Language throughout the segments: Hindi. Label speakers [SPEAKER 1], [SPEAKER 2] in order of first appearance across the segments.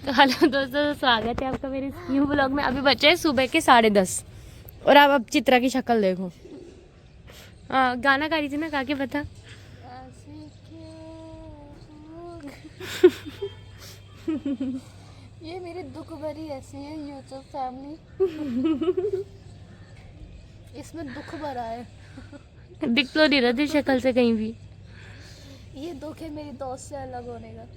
[SPEAKER 1] तो हेलो दोस्तों, स्वागत है आपका मेरे न्यू ब्लॉग में। अभी बचे हैं सुबह के 10:30 और आप अब चित्रा की शक्ल देखो। गाना गा रही थी ना, गा के बता।
[SPEAKER 2] ये मेरी दुख भरी ऐसी है यूट्यूब फैमिली, इसमें दुख भरा है।
[SPEAKER 1] दिख तो नहीं रहा थी शक्ल से कहीं भी।
[SPEAKER 2] ये दुख है मेरी दोस्त से अलग होने का।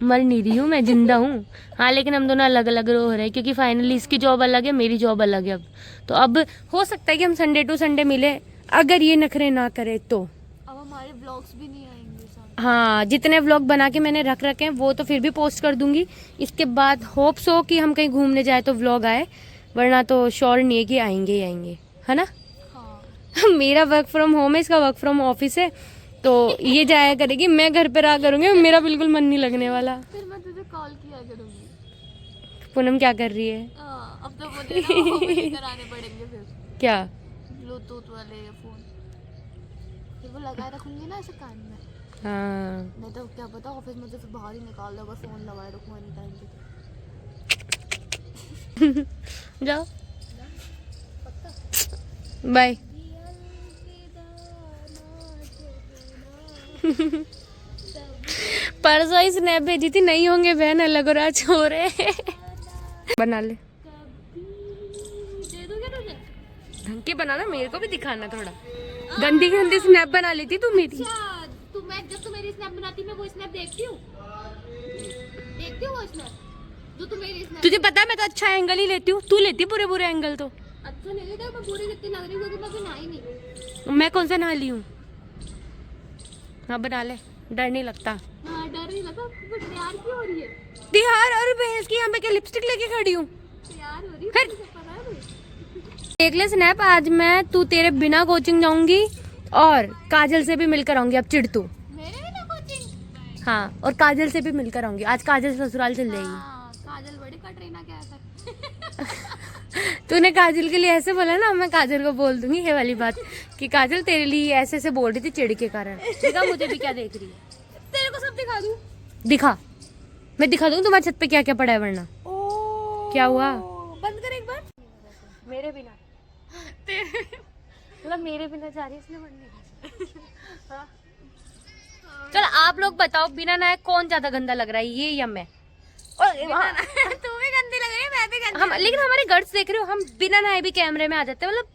[SPEAKER 1] मर नहीं रही हूँ मैं, जिंदा हूँ। हाँ, लेकिन हम दोनों अलग अलग हो रहे हैं क्योंकि फाइनली इसकी जॉब अलग है, मेरी जॉब अलग है। अब हो सकता है कि हम संडे टू संडे मिले, अगर ये नखरे ना करे तो।
[SPEAKER 2] अब हमारे व्लॉग्स भी नहीं आएंगे साथ।
[SPEAKER 1] हाँ, जितने व्लॉग बना के मैंने रख रखे हैं वो तो फिर भी पोस्ट कर दूंगी। इसके बाद होप्स हो कि हम कहीं घूमने जाए तो व्लॉग आए, वरना तो श्योर नहीं है कि आएंगे ही आएंगे, है ना।
[SPEAKER 2] हाँ।
[SPEAKER 1] मेरा वर्क फ्रॉम होम है, इसका वर्क फ्रॉम ऑफिस है, तो ये जाया करेगी, मैं घर पे रहा करूंगी। मेरा बिल्कुल मन नहीं लगने वाला।
[SPEAKER 2] फिर मैं तुझे कॉल किया करूंगी।
[SPEAKER 1] पूनम क्या कर रही है?
[SPEAKER 2] अब तो मुझे ना वो भी लेकर आने पड़ेंगे फिर।
[SPEAKER 1] क्या?
[SPEAKER 2] ब्लूटूथ वाले फोन, फिर वो लगाए रखूंगी ना ऐसे कान में।
[SPEAKER 1] हाँ,
[SPEAKER 2] नहीं तो क्या पता ऑफिस में से फिर बाहर ही निकाल दो अगर फोन लगाए रखूं एनी टाइम पे।
[SPEAKER 1] जाओ, बाय। परसों ही स्नैप भेजी थी, नहीं होंगे बहन अलग और आज हो रहे। बना ले,
[SPEAKER 2] दे दूंगे तुझे।
[SPEAKER 1] ढंग के बनाना, मेरे को भी दिखाना थोड़ा। गंदी गंदी स्नैप बना लेती तू मेरी।
[SPEAKER 2] अच्छा, जब तू मेरी स्नैप बनाती मैं वो स्नैप देखती हूँ वो स्नैप जो तू मेरी स्नैप।
[SPEAKER 1] तुझे पता है मैं तो अच्छा एंगल ही लेती हूँ, तू लेती पूरे बुरे एंगल। तो
[SPEAKER 2] अच्छा नहीं लेता मैं पूरी कितनी लग रही हूँ क्योंकि मैं अभी नहाई नहीं।
[SPEAKER 1] मैं कौन सा नहा ली हूँ? हाँ, बना ले, डर नहीं लगता।
[SPEAKER 2] हाँ, डर नहीं लगा, बट तैयार क्यों हो रही है?
[SPEAKER 1] तिहार और भैंस की, यहाँ पे क्या लिपस्टिक लेके खड़ी हूँ?
[SPEAKER 2] तैयार हो रही है,
[SPEAKER 1] फिर
[SPEAKER 2] तुझे पता है भाई।
[SPEAKER 1] देख ले स्नैप, आज मैं तू तेरे बिना कोचिंग जाऊंगी और काजल से भी मिलकर आऊंगी। अब चिढ़ तू।
[SPEAKER 2] मेरे भी ना कोचिंग।
[SPEAKER 1] हाँ, और काजल से भी मिलकर आऊंगी। आज काजल ससुराल चल जाएगी।
[SPEAKER 2] हाँ, काजल बड़ी कटरीना क्या है।
[SPEAKER 1] तूने काजल के लिए ऐसे बोला ना, मैं काजल को बोल दूंगी ये वाली बात कि काजल तेरे लिए ऐसे ऐसे बोल रही थी चिढ़ के कारण। देखा मुझे भी क्या देख रही है।
[SPEAKER 2] तेरे को सब दिखा दूँ?
[SPEAKER 1] दिखा, मैं दिखा दूंगी तुम्हारे छत पे क्या क्या पड़ा है, वरना क्या हुआ।
[SPEAKER 2] बंद कर एक बार।
[SPEAKER 1] मेरे बिना मतलब मेरे बिना जा रही है इसलिए बनने। हाँ। चल आप लोग बताओ, बिना नहाए कौन ज्यादा गंदा लग रहा है, ये या मैं? और
[SPEAKER 2] तू भी गंदी लग रही है, मैं भी गंदी
[SPEAKER 1] हम, लेकिन हमारे गट्स देख रहे हो, हम बिना नहाए भी कैमरे में आ जाते हैं। मतलब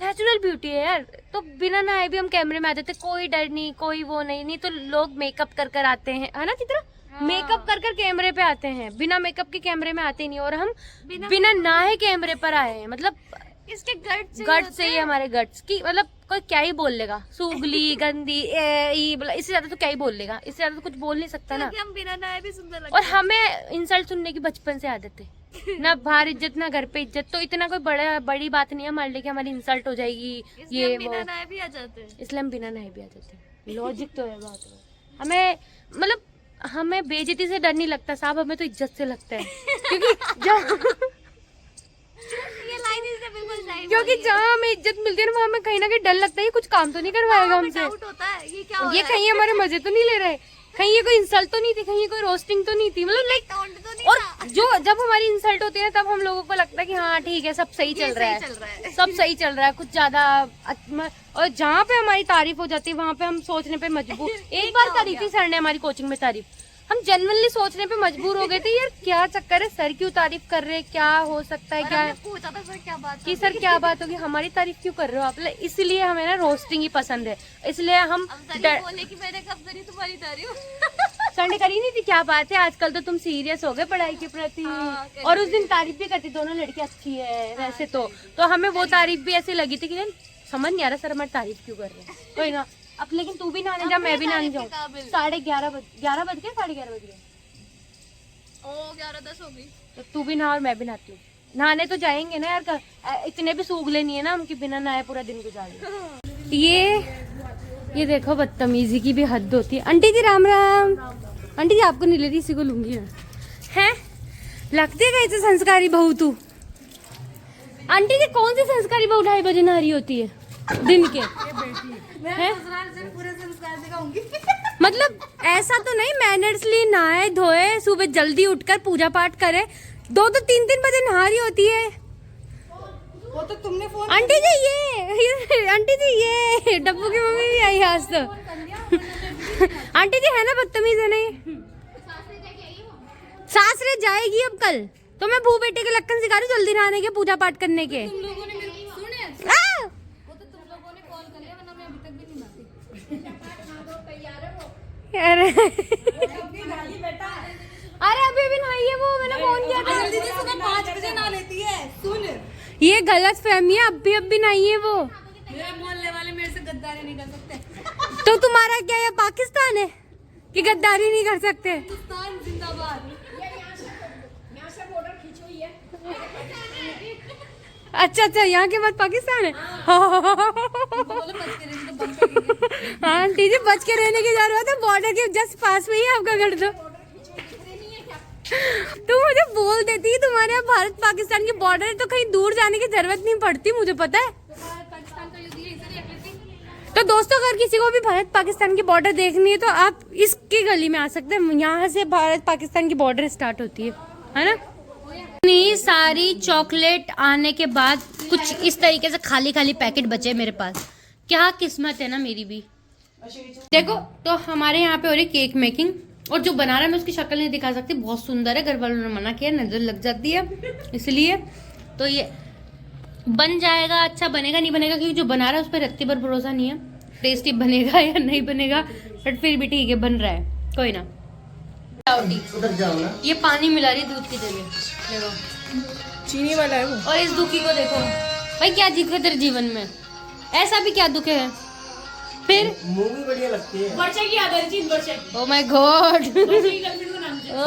[SPEAKER 1] नेचुरल ब्यूटी है यार, तो बिना नहाए भी हम कैमरे में आ जाते हैं। कोई डर नहीं, कोई वो नहीं तो लोग मेकअप कर कर आते हैं, है ना चित्रा। मेकअप कर कर कैमरे पे आते हैं, बिना मेकअप के कैमरे में आते नहीं। और हम बिना नहाए कैमरे पर आए हैं। मतलब
[SPEAKER 2] इसके
[SPEAKER 1] गट्स से ही हमारे गट्स की, मतलब कोई क्या ही बोल लेगा, सूगली गंदी इससे ज्यादा तो क्या ही बोल लेगा, इससे ज्यादा तो कुछ बोल नहीं सकता ना।
[SPEAKER 2] हम बिना नहाए भी सुंदर लगते
[SPEAKER 1] और हमें इंसल्ट सुनने की बचपन से आदत है ना, बाहर इज्जत ना घर पे इज्जत। तो इतना कोई बड़ी बात नहीं है हमारे लिए कि हमारी इंसल्ट हो जाएगी, ये वो।
[SPEAKER 2] बिना नहाए भी आ जाते हैं,
[SPEAKER 1] इसलिए हम बिना नहाए भी आ जाते हैं। लॉजिक तो है बात में। हमें मतलब हमें बेइज्जती से डर नहीं लगता साहब, हमें तो इज्जत से लगता है। क्योंकि जहाँ हमें इज्जत मिलती है ना, वहाँ हमें कहीं ना कहीं डर लगता है, ये कुछ काम तो नहीं करवाएगा हमसे।
[SPEAKER 2] डाउट होता है ये क्या हो
[SPEAKER 1] ये
[SPEAKER 2] रहा है?
[SPEAKER 1] कहीं हमारे मजे तो नहीं ले रहे, कहीं ये कोई इंसल्ट तो नहीं थी, कहीं ये कोई रोस्टिंग तो नहीं थी। मतलब लाइक
[SPEAKER 2] Taunt तो नहीं
[SPEAKER 1] और
[SPEAKER 2] था।
[SPEAKER 1] जो जब हमारी इंसल्ट होती है ना, तब हम लोगों को लगता है कि हाँ ठीक है, सब सही चल रहा है, सब सही चल रहा है, कुछ ज्यादा। और जहाँ पे हमारी तारीफ हो जाती है वहाँ पे हम सोचने पे मजबूर। एक बार करी थी सर ने हमारी कोचिंग में तारीफ, हम जेन्युइनली सोचने पे मजबूर हो गए थे, यार क्या चक्कर है, सर क्यों तारीफ कर रहे हैं, क्या हो सकता है, क्या
[SPEAKER 2] पूछा था सर क्या बात
[SPEAKER 1] कि सर क्या बात होगी, हमारी तारीफ क्यों कर रहे हो आप। इसलिए हमें ना रोस्टिंग ही पसंद है, इसलिए हम
[SPEAKER 2] बोले कि मैंने कब करी तुम्हारी तारीफ।
[SPEAKER 1] सर ने करी नहीं थी। क्या बात है, आजकल तो तुम सीरियस हो गए पढ़ाई के प्रति। और उस दिन तारीफ भी करती, दोनों लड़की अच्छी है वैसे तो हमें वो तारीफ भी ऐसी लगी थी कि समझ नहीं आ रहा सर हमारी तारीफ क्यों कर रहे हैं। कोई ना, अब लेकिन तू भी नहाने जा, मैं भी नहाने जाऊँ। 11:30 बज गए, 11:30 बज गए।
[SPEAKER 2] ओ 11:10 हो गई।
[SPEAKER 1] तो तू भी नहा और मैं भी नहाती हूँ। नहाने तो जाएंगे ना यार, इतने भी सूगले नहीं है ना हम कि बिना नहाए पूरा दिन गुजारें। ये देखो, बदतमीजी की भी हद होती है। आंटी जी राम राम। आंटी जी आपको नहीं ले रही, इसी को लूंगी मैं। हैं लगती है कैसे संस्कारी बहू तू। आंटी जी कौन सी संस्कारी बहू 2:30 बजे नहा रही होती है? दिन के हैं? मतलब ऐसा तो नहीं, मैनर्सली नहाए धोए, सुबह जल्दी उठकर पूजा पाठ करे, 2-3 बजे नहा रही होती है।
[SPEAKER 3] वो तो तुमने फोन
[SPEAKER 1] आंटी जी ये आंटी जी ये डब्बू की मम्मी भी आई आज तो। आंटी जी है ना बदतमीज है नहीं। सासरे जाएगी अब कल, तो मैं भू बेटे के लक्षण सिखा रही हूँ जल्दी नहाने के, पूजा पाठ करने के।
[SPEAKER 3] तुम लोगों ने मेरे को सुने
[SPEAKER 1] आ!
[SPEAKER 3] वो तो तुम लोगों ने कॉल कर लिया वरना मैं अभी तक भी नहीं नहाती।
[SPEAKER 1] अरे
[SPEAKER 3] बेटा
[SPEAKER 1] अरे अभी भी नहाई है वो, मैंने फोन किया था।
[SPEAKER 3] दीदी सुबह 5 बजे नहा लेती है। सुन
[SPEAKER 1] ये गलत फहमी है, अब भी नहीं है वो।
[SPEAKER 3] मेरे मोहल्ले वाले मेरे से गद्दारी नहीं कर सकते।
[SPEAKER 1] तो तुम्हारा क्या ये पाकिस्तान है कि गद्दारी नहीं कर सकते?
[SPEAKER 3] हिंदुस्तान जिंदाबाद।
[SPEAKER 1] अच्छा यहाँ के बाद पाकिस्तान है।
[SPEAKER 3] बोलो बच के रहने तो बंद करेंगे।
[SPEAKER 1] हाँ आंटी जी बच के रहने की जरूरत है, बॉर्डर के जस्ट पास में ही है आपका घर। तो मुझे बोल देती तुम्हारे यहाँ भारत पाकिस्तान की बॉर्डर है तो कहीं दूर जाने की जरूरत नहीं पड़ती, मुझे पता है।
[SPEAKER 3] पाकिस्तान का युद्ध यहीं से देख लेती।
[SPEAKER 1] तो दोस्तों अगर किसी को भी भारत पाकिस्तान की बॉर्डर देखनी है तो आप इसकी गली में आ सकते हैं, यहाँ से भारत पाकिस्तान की बॉर्डर स्टार्ट होती है ना। इतनी सारी चॉकलेट आने के बाद कुछ इस तरीके से खाली खाली पैकेट बचे मेरे पास। क्या किस्मत है ना मेरी भी। देखो तो हमारे यहाँ पे हो रही केक मेकिंग, और जो बना रहा है मैं उसकी शक्ल नहीं दिखा सकती, बहुत सुंदर है, घर वालों ने मना किया, नजर लग जाती है इसलिए। तो ये बन जाएगा, अच्छा बनेगा नहीं बनेगा क्योंकि जो बना रहा है उस पर रत्ती भर भरोसा नहीं है, टेस्टी बनेगा या नहीं बनेगा, बट फिर भी ठीक है बन रहा है, कोई ना।
[SPEAKER 4] उधर जाओ ना।
[SPEAKER 1] ये पानी मिला रही दूध की जगह, देखो
[SPEAKER 3] चीनी वाला है वो।
[SPEAKER 1] और इस दुखी को देखो भाई, क्या दिक्कत है तेरे जीवन में, ऐसा भी क्या दुख है फिर।
[SPEAKER 4] मूवी बढ़िया लगती है।
[SPEAKER 3] वर्षा की आदर चीज वर्षा की।
[SPEAKER 1] ओ माय गॉड,
[SPEAKER 3] गर्लफ्रेंड को नाम
[SPEAKER 1] ओ